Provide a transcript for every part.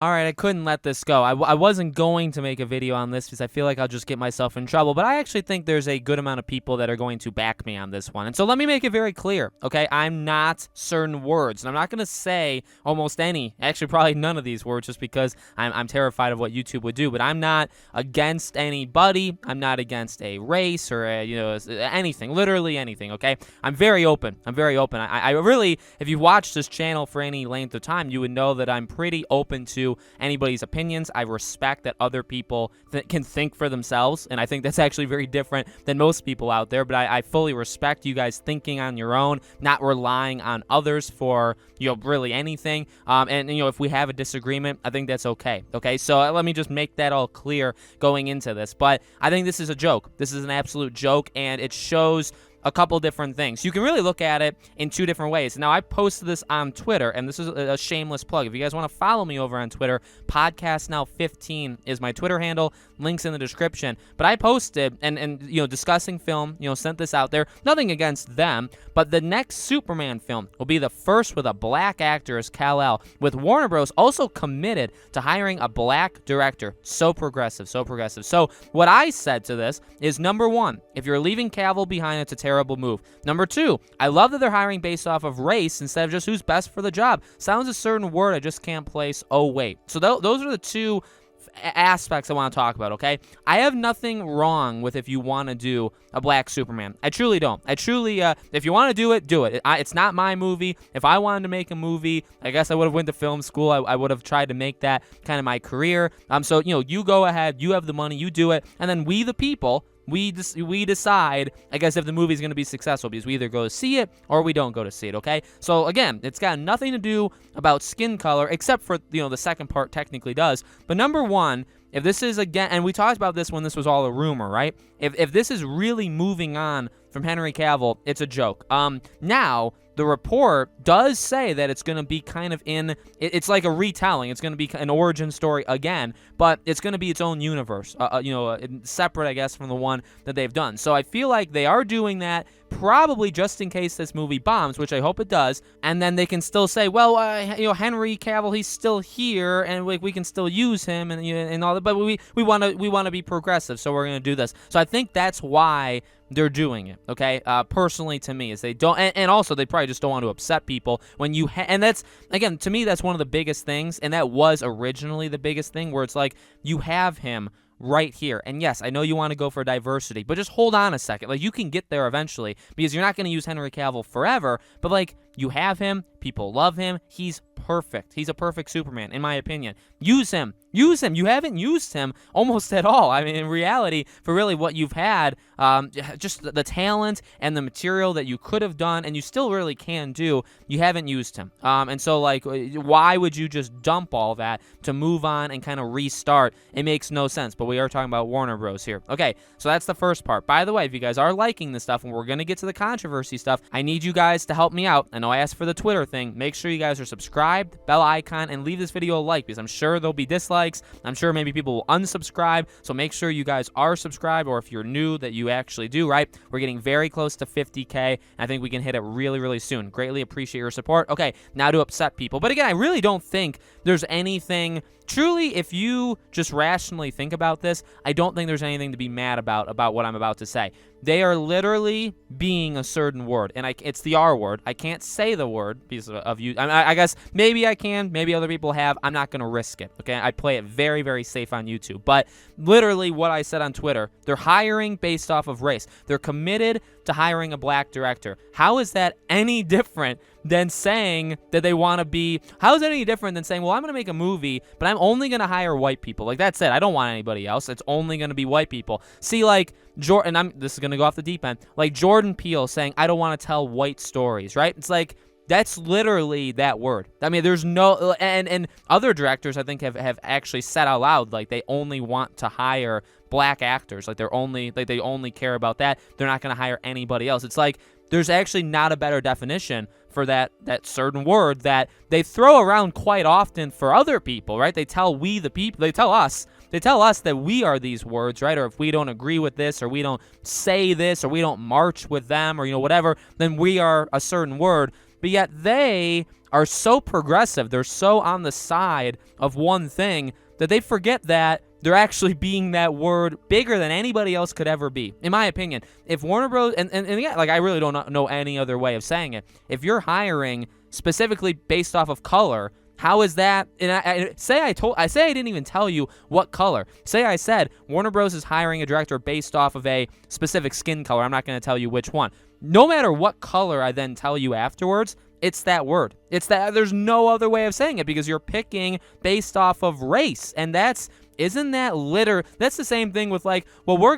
All right, I couldn't let this go. I wasn't going to make a video on this because I feel like I'll just get myself in trouble, but I actually think there's a good amount of people that are going to back me on this one. And so let me make it very clear, okay? I'm not certain words, and I'm not going to say almost any, actually probably none of these words just because I'm terrified of what YouTube would do, but I'm not against anybody. I'm not against a race or anything, literally anything, okay? I'm very open. I'm very open. I really, if you watch this channel for any length of time, you would know that I'm pretty open to anybody's opinions. I respect that other people can think for themselves, and I think that's actually very different than most people out there, but I fully respect you guys thinking on your own, not relying on others for, really anything, and if we have a disagreement, I think that's okay, so let me just make that all clear going into this, but I think this is a joke. This is an absolute joke, and it shows a couple different things. You can really look at it in two different ways. Now, I posted this on Twitter, and this is a shameless plug. If you guys want to follow me over on Twitter, PodcastNow15 is my Twitter handle. Links in the description. But I posted and discussing film, sent this out there. Nothing against them, but the next Superman film will be the first with a black actor as Kal-El, with Warner Bros. Also committed to hiring a black director. So progressive, so progressive. So what I said to this is, number one, if you're leaving Cavill behind, it's a terrible move. Number two, I love that they're hiring based off of race instead of just who's best for the job. Sounds a certain word I just can't place. Oh, wait. So those are the two aspects I want to talk about, okay? I have nothing wrong with if you want to do a black Superman. I truly don't. I truly, if you want to do it, do it. It's not my movie. If I wanted to make a movie, I guess I would have went to film school. I would have tried to make that kind of my career. So, you go ahead, you have the money, you do it, and then we, the people, we decide, I guess, if the movie's going to be successful, because we either go to see it or we don't go to see it, okay? So, again, it's got nothing to do about skin color, except for, the second part technically does. But number one, if this is, again, and we talked about this when this was all a rumor, right? If this is really moving on from Henry Cavill, it's a joke. Now, the report does say that it's going to be kind of it's like a retelling. It's going to be an origin story again, but it's going to be its own universe, separate, I guess, from the one that they've done. So I feel like they are doing that probably just in case this movie bombs, which I hope it does, and then they can still say, well, Henry Cavill, he's still here, and we can still use him, and all that, but we want to be progressive, so we're going to do this. So I think that's why they're doing it, okay? Personally, to me, is they don't, and also they probably just don't want to upset people when you, and that's, again, to me, that's one of the biggest things, and that was originally the biggest thing, where it's like, you have him right here. And yes, I know you want to go for diversity, but just hold on a second. Like, you can get there eventually, because you're not going to use Henry Cavill forever, but like, you have him, people love him, he's perfect. He's a perfect Superman, in my opinion. Use him. Use him. You haven't used him almost at all. I mean, in reality, for really what you've had, just the talent and the material that you could have done, and you still really can do, you haven't used him. And so, like, why would you just dump all that to move on and kind of restart? It makes no sense, but we are talking about Warner Bros. Here. Okay, so that's the first part. By the way, if you guys are liking this stuff, and we're going to get to the controversy stuff, I need you guys to help me out. I know I asked for the Twitter thing. Make sure you guys are subscribed, bell icon, and leave this video a like, because I'm sure there'll be dislikes. I'm sure maybe people will unsubscribe, so make sure you guys are subscribed, or if you're new, that you actually do, right? We're getting very close to 50K, and I think we can hit it really, really soon. Greatly appreciate your support. Okay, now to upset people. But again, I really don't think there's anything, truly, if you just rationally think about this, I don't think there's anything to be mad about what I'm about to say. They are literally being a certain word, and it's the R word. I can't say the word because of you. I guess maybe I can, maybe other people have. I'm not going to risk it, okay? I play it very, very safe on YouTube. But literally what I said on Twitter, they're hiring based off of race. They're committed to hiring a black director. How is that any different than saying that they want to be, how is that any different than saying, well, I'm going to make a movie, but I'm only going to hire white people? Like, that's it. I don't want anybody else. It's only going to be white people. See, like, this is going to go off the deep end, like Jordan Peele saying, I don't want to tell white stories, right? It's like, that's literally that word. I mean, there's no, and other directors, I think, have actually said out loud, like, they only want to hire black actors. Like, they only care about that. They're not going to hire anybody else. It's like, there's actually not a better definition for that certain word that they throw around quite often for other people, right? They tell us that we are these words, right? Or if we don't agree with this, or we don't say this, or we don't march with them, or, whatever, then we are a certain word. but yet they are so progressive, they're so on the side of one thing that they forget that they're actually being that word bigger than anybody else could ever be, in my opinion. If Warner Bros. And yeah, like, I really don't know any other way of saying it. If you're hiring specifically based off of color, how is that? And say I didn't even tell you what color. Say I said Warner Bros. Is hiring a director based off of a specific skin color. I'm not going to tell you which one. No matter what color I then tell you afterwards, it's that word. It's that. There's no other way of saying it, because you're picking based off of race, and isn't that that's the same thing with, like, well,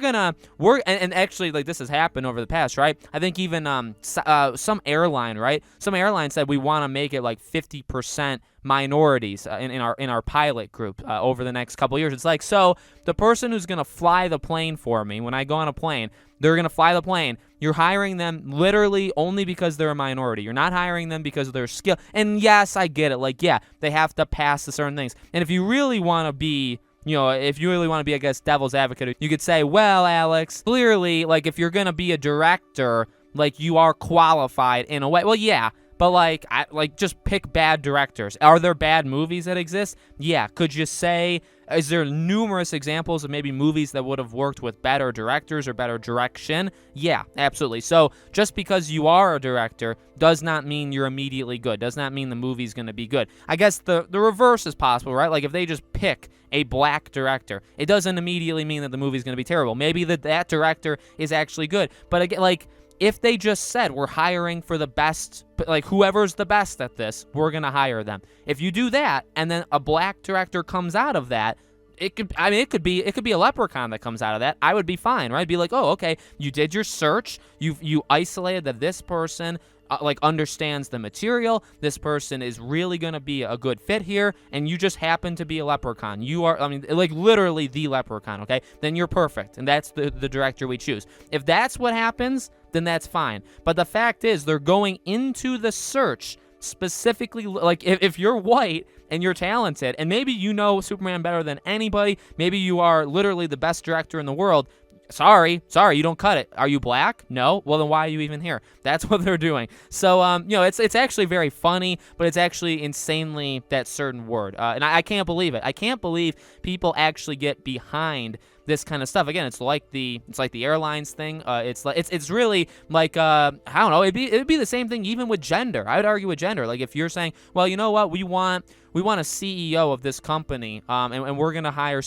and actually, like, this has happened over the past, right? I think even some airline, right? Some airline said we want to make it like 50% minorities in our pilot group over the next couple years. It's like, so the person who's gonna fly the plane for me when I go on a plane, they're gonna fly the plane. You're hiring them literally only because they're a minority. You're not hiring them because of their skill. And yes, I get it. Like, yeah, they have to pass the certain things. And if you really want to be, I guess, devil's advocate, you could say, well, Alex, clearly, like, if you're going to be a director, like, you are qualified in a way. Well, yeah, but, like, just pick bad directors. Are there bad movies that exist? Yeah. Could you say, is there numerous examples of maybe movies that would have worked with better directors or better direction? Yeah, absolutely. So just because you are a director does not mean you're immediately good. Does not mean the movie's going to be good. I guess the reverse is possible, right? Like, if they just pick a black director, it doesn't immediately mean that the movie's going to be terrible. Maybe that director is actually good. But again, like, if they just said we're hiring for the best, like, whoever's the best at this, we're going to hire them. If you do that and then a black director comes out of that, it could be a Leprechaun that comes out of that. I would be fine, right? Be like, oh, okay, you did your search. You isolated that this person understands the material. This person is really going to be a good fit here, and you just happen to be a Leprechaun. You are, like, literally the Leprechaun, okay? Then you're perfect, and that's the director we choose. If that's what happens, then that's fine. But the fact is, they're going into the search specifically, like, if you're white and you're talented, and maybe you know Superman better than anybody, maybe you are literally the best director in the world, Sorry, you don't cut it. Are you black? No? Well, then why are you even here? That's what they're doing. So, it's actually very funny, but it's actually insanely that certain word. And I can't believe it. I can't believe people actually get behind this kind of stuff. Again, it's like the airlines thing. It's really like, I don't know. It'd be the same thing even with gender. I would argue with gender. Like, if you're saying, well, you know what, we want a CEO of this company, and we're gonna hire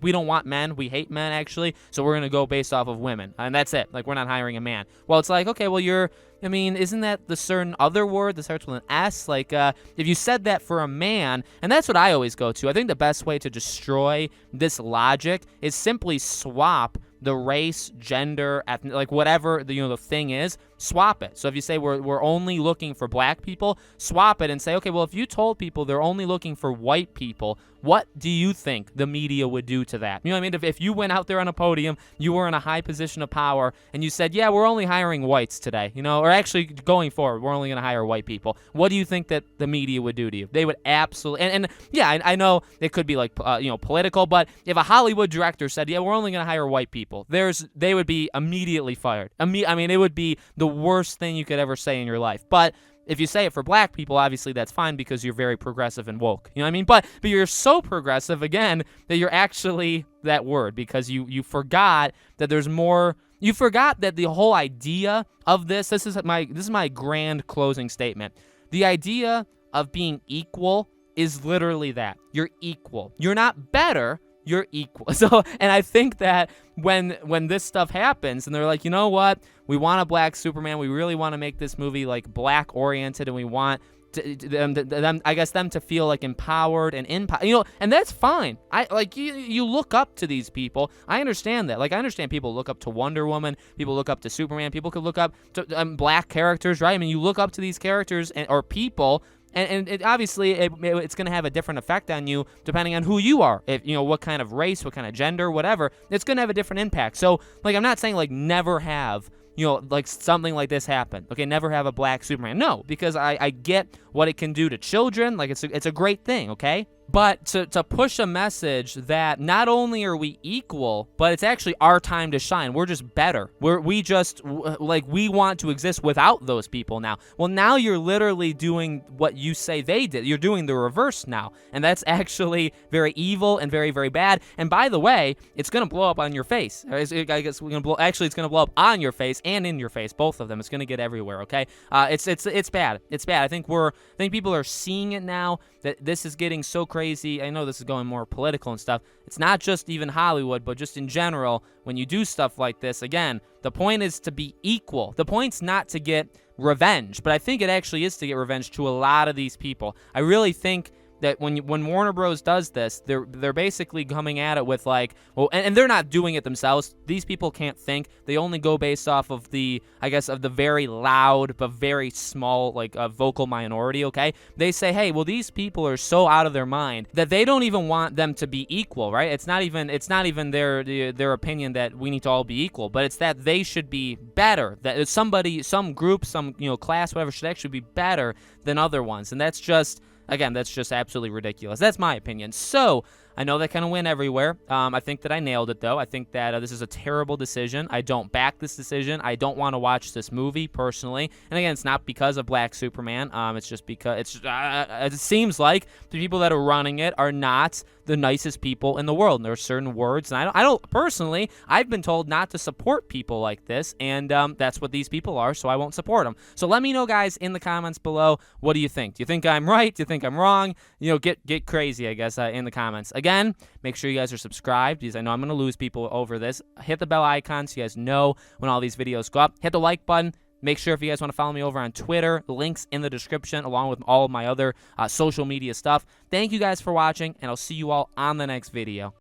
we don't want men. We hate men, actually. So we're gonna go based off of women, and that's it. Like, we're not hiring a man. Well, it's like, okay, well, isn't that the certain other word that starts with an S? Like, if you said that for a man, and that's what I always go to. I think the best way to destroy this logic is simply swap the race, gender, like, whatever the thing is, swap it. So if you say we're only looking for black people, swap it and say, okay, well, if you told people they're only looking for white people, what do you think the media would do to that? You know what I mean? If you went out there on a podium, you were in a high position of power, and you said, yeah, we're only hiring whites today, or actually going forward, we're only going to hire white people. What do you think that the media would do to you? They would absolutely, and yeah, I know it could be like, political, but if a Hollywood director said, yeah, we're only going to hire white people, they would be immediately fired. It would be the worst thing you could ever say in your life. But if you say it for black people, obviously that's fine because you're very progressive and woke. You know what I mean? But you're so progressive, again, that you're actually that word, because you forgot that there's more. You forgot that the whole idea of this is my grand closing statement. The idea of being equal is literally that. You're equal. You're not better. You're equal. So, and I think that when this stuff happens and they're like, you know what, we want a black Superman, we really want to make this movie like black oriented, and we want them to feel like empowered and and that's fine. You look up to these people. I understand that. Like, I understand people look up to Wonder Woman, people look up to Superman, people could look up to black characters, right? I mean, you look up to these characters or people. And it, obviously, it's going to have a different effect on you depending on who you are. If what kind of race, what kind of gender, whatever. It's going to have a different impact. So, like, I'm not saying, like, never have, like, something like this happen. Okay, never have a black Superman. No, because I get what it can do to children. Like, it's a great thing, okay? but to push a message that not only are we equal, but it's actually our time to shine. We're just better. We want to exist without those people now. Well, now you're literally doing what you say they did. You're doing the reverse now, and that's actually very evil and very, very bad. And by the way, it's gonna blow up on your face. It's gonna blow up on your face and in your face, both of them. It's gonna get everywhere. Okay, it's bad. It's bad. I think people are seeing it now, that this is getting so crazy. I know this is going more political and stuff. It's not just even Hollywood, but just in general, when you do stuff like this, again, the point is to be equal. The point's not to get revenge, but I think it actually is to get revenge to a lot of these people. I really think that when Warner Bros. Does this, they're basically coming at it with like, well, and they're not doing it themselves. These people can't think. They only go based off of the very loud but very small vocal minority. Okay, they say, hey, well, these people are so out of their mind that they don't even want them to be equal, right? It's not even their opinion that we need to all be equal, but it's that they should be better. That somebody, some group, some class, whatever, should actually be better than other ones, and that's just. Again, that's just absolutely ridiculous. That's my opinion. So, I know that kind of went everywhere. I think that I nailed it, though. I think that this is a terrible decision. I don't back this decision. I don't want to watch this movie, personally. And again, it's not because of Black Superman. It's just because it seems like the people that are running it are not the nicest people in the world. And there are certain words, and I don't personally, I've been told not to support people like this, and that's what these people are, so I won't support them. So let me know, guys, in the comments below, what do you think? Do you think I'm right? Do you think I'm wrong? Get crazy, I guess, in the comments. Again, make sure you guys are subscribed, because I know I'm going to lose people over this. Hit the bell icon so you guys know when all these videos go up. Hit the like button. Make sure if you guys want to follow me over on Twitter, links in the description, along with all of my other social media stuff. Thank you guys for watching, and I'll see you all on the next video.